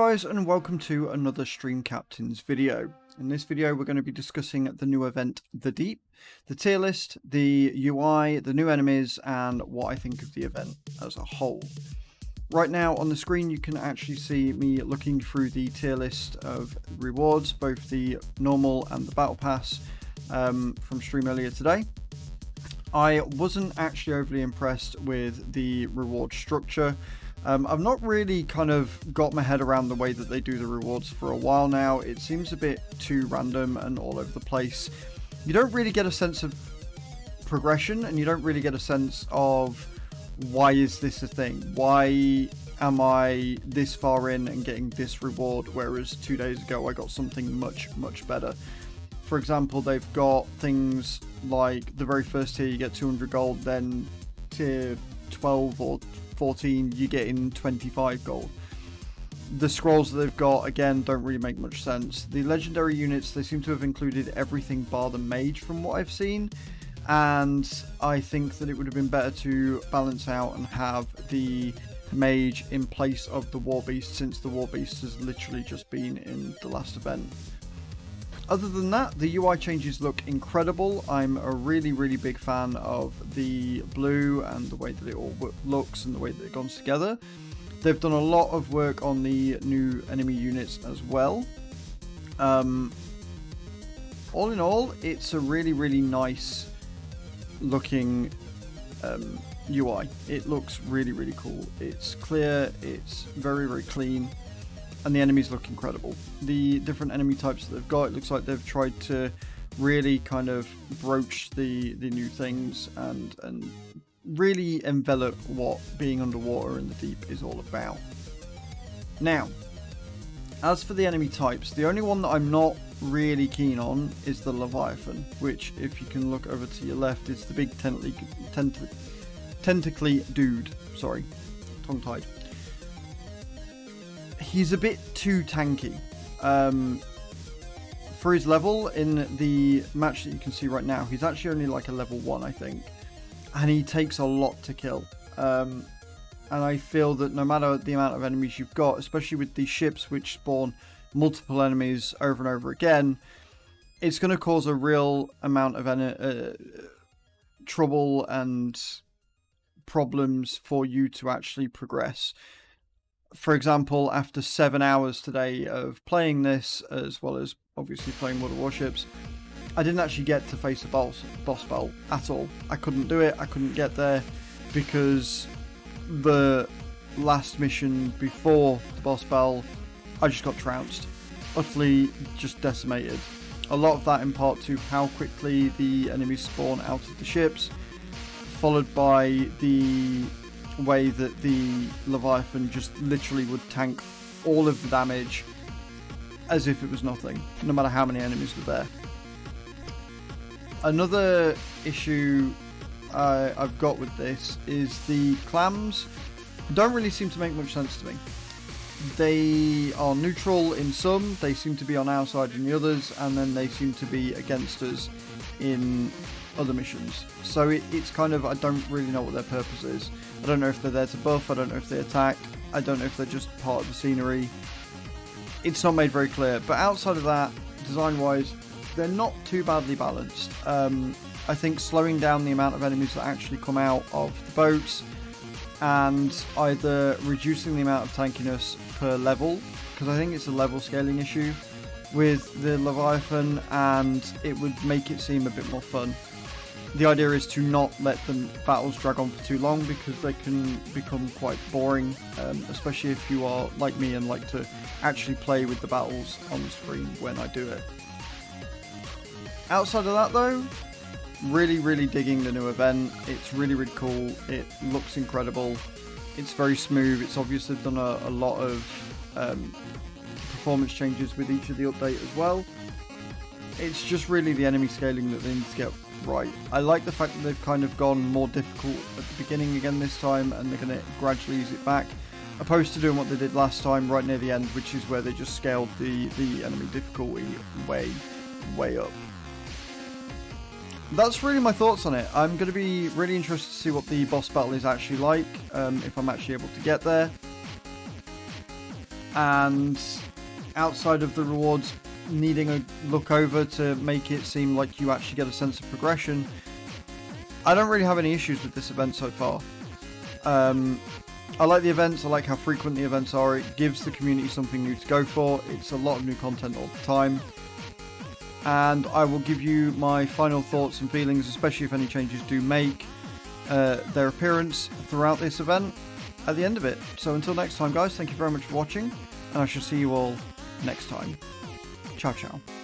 guys, and welcome to another Stream Captains video. In this video we're going to be discussing the new event The Deep, the tier list, the UI, the new enemies, and what I think of the event as a whole. Right now on the screen you can actually see me looking through the tier list of rewards, both the normal and the battle pass from stream earlier today. I wasn't actually overly impressed with the reward structure. I've not really kind of got my head around the way that they do the rewards for a while now. It seems a bit too random and all over the place. You don't really get a sense of progression, and you don't really get a sense of why is this a thing? Why am I this far in and getting this reward, whereas 2 days ago I got something much better? For example, they've got things like the very first tier you get 200 gold, then tier 12 or 14 you get in 25 gold. The scrolls that they've got, again, don't really make much sense. The legendary units, they seem to have included everything bar the mage from what I've seen, and I think that it would have been better to balance out and have the mage in place of the war beast, since the war beast has literally just been in the last event. Other than that, the UI changes look incredible. I'm a really big fan of the blue and the way that it all looks and the way that it comes together. They've done a lot of work on the new enemy units as well. All in all, it's a really nice looking UI. It looks really cool. It's clear, it's very clean, and the enemies look incredible. The different enemy types that they've got, it looks like they've tried to really kind of broach the new things and really envelop what being underwater in the deep is all about. Now, as for the enemy types, the only one that I'm not really keen on is the Leviathan, which, if you can look over to your left, is the big tentacly dude. Sorry, tongue-tied. He's a bit too tanky. For his level in the match that you can see right now, he's actually only like a level 1, I think. And he takes a lot to kill. And I feel that no matter the amount of enemies you've got, especially with these ships which spawn multiple enemies over and over again, it's going to cause a real amount of trouble and problems for you to actually progress. For example, after 7 hours today of playing this, as well as obviously playing World of Warships, I didn't actually get to face a boss battle at all. I couldn't do it, I couldn't get there, because the last mission before the boss battle, I just got trounced. Utterly just decimated. A lot of that in part to how quickly the enemies spawn out of the ships, followed by the way that the Leviathan just literally would tank all of the damage as if it was nothing, no matter how many enemies were there. Another issue I've got with this is the clams don't really seem to make much sense to me. They are neutral in some, they seem to be on our side in the others, and then they seem to be against us in other missions. So it's kind of, I don't really know what their purpose is. I don't know if they're there to buff, I don't know if they attack, I don't know if they're just part of the scenery. It's not made very clear, but outside of that, design wise, they're not too badly balanced. I think slowing down the amount of enemies that actually come out of the boats, and either reducing the amount of tankiness per level, because I think it's a level scaling issue with the Leviathan, and it would make it seem a bit more fun. The idea is to not let the battles drag on for too long, because they can become quite boring, especially if you are like me and like to actually play with the battles on the screen when I do it. Outside of that though, really digging the new event. It's really cool, it looks incredible, it's very smooth. It's obviously done a lot of performance changes with each of the update as well. It's just really the enemy scaling that they need to get right. I like the fact that they've kind of gone more difficult at the beginning again this time, and they're going to gradually ease it back, opposed to doing what they did last time right near the end, which is where they just scaled the enemy difficulty way up. That's really my thoughts on it. I'm going to be really interested to see what the boss battle is actually like, if I'm actually able to get there. and outside of the rewards needing a look over to make it seem like you actually get a sense of progression, I don't really have any issues with this event so far. I like the events, I like how frequent the events are, it gives the community something new to go for, it's a lot of new content all the time, and I will give you my final thoughts and feelings, especially if any changes do make their appearance throughout this event at the end of it. So until next time guys, thank you very much for watching, and I shall see you all next time. Ciao ciao.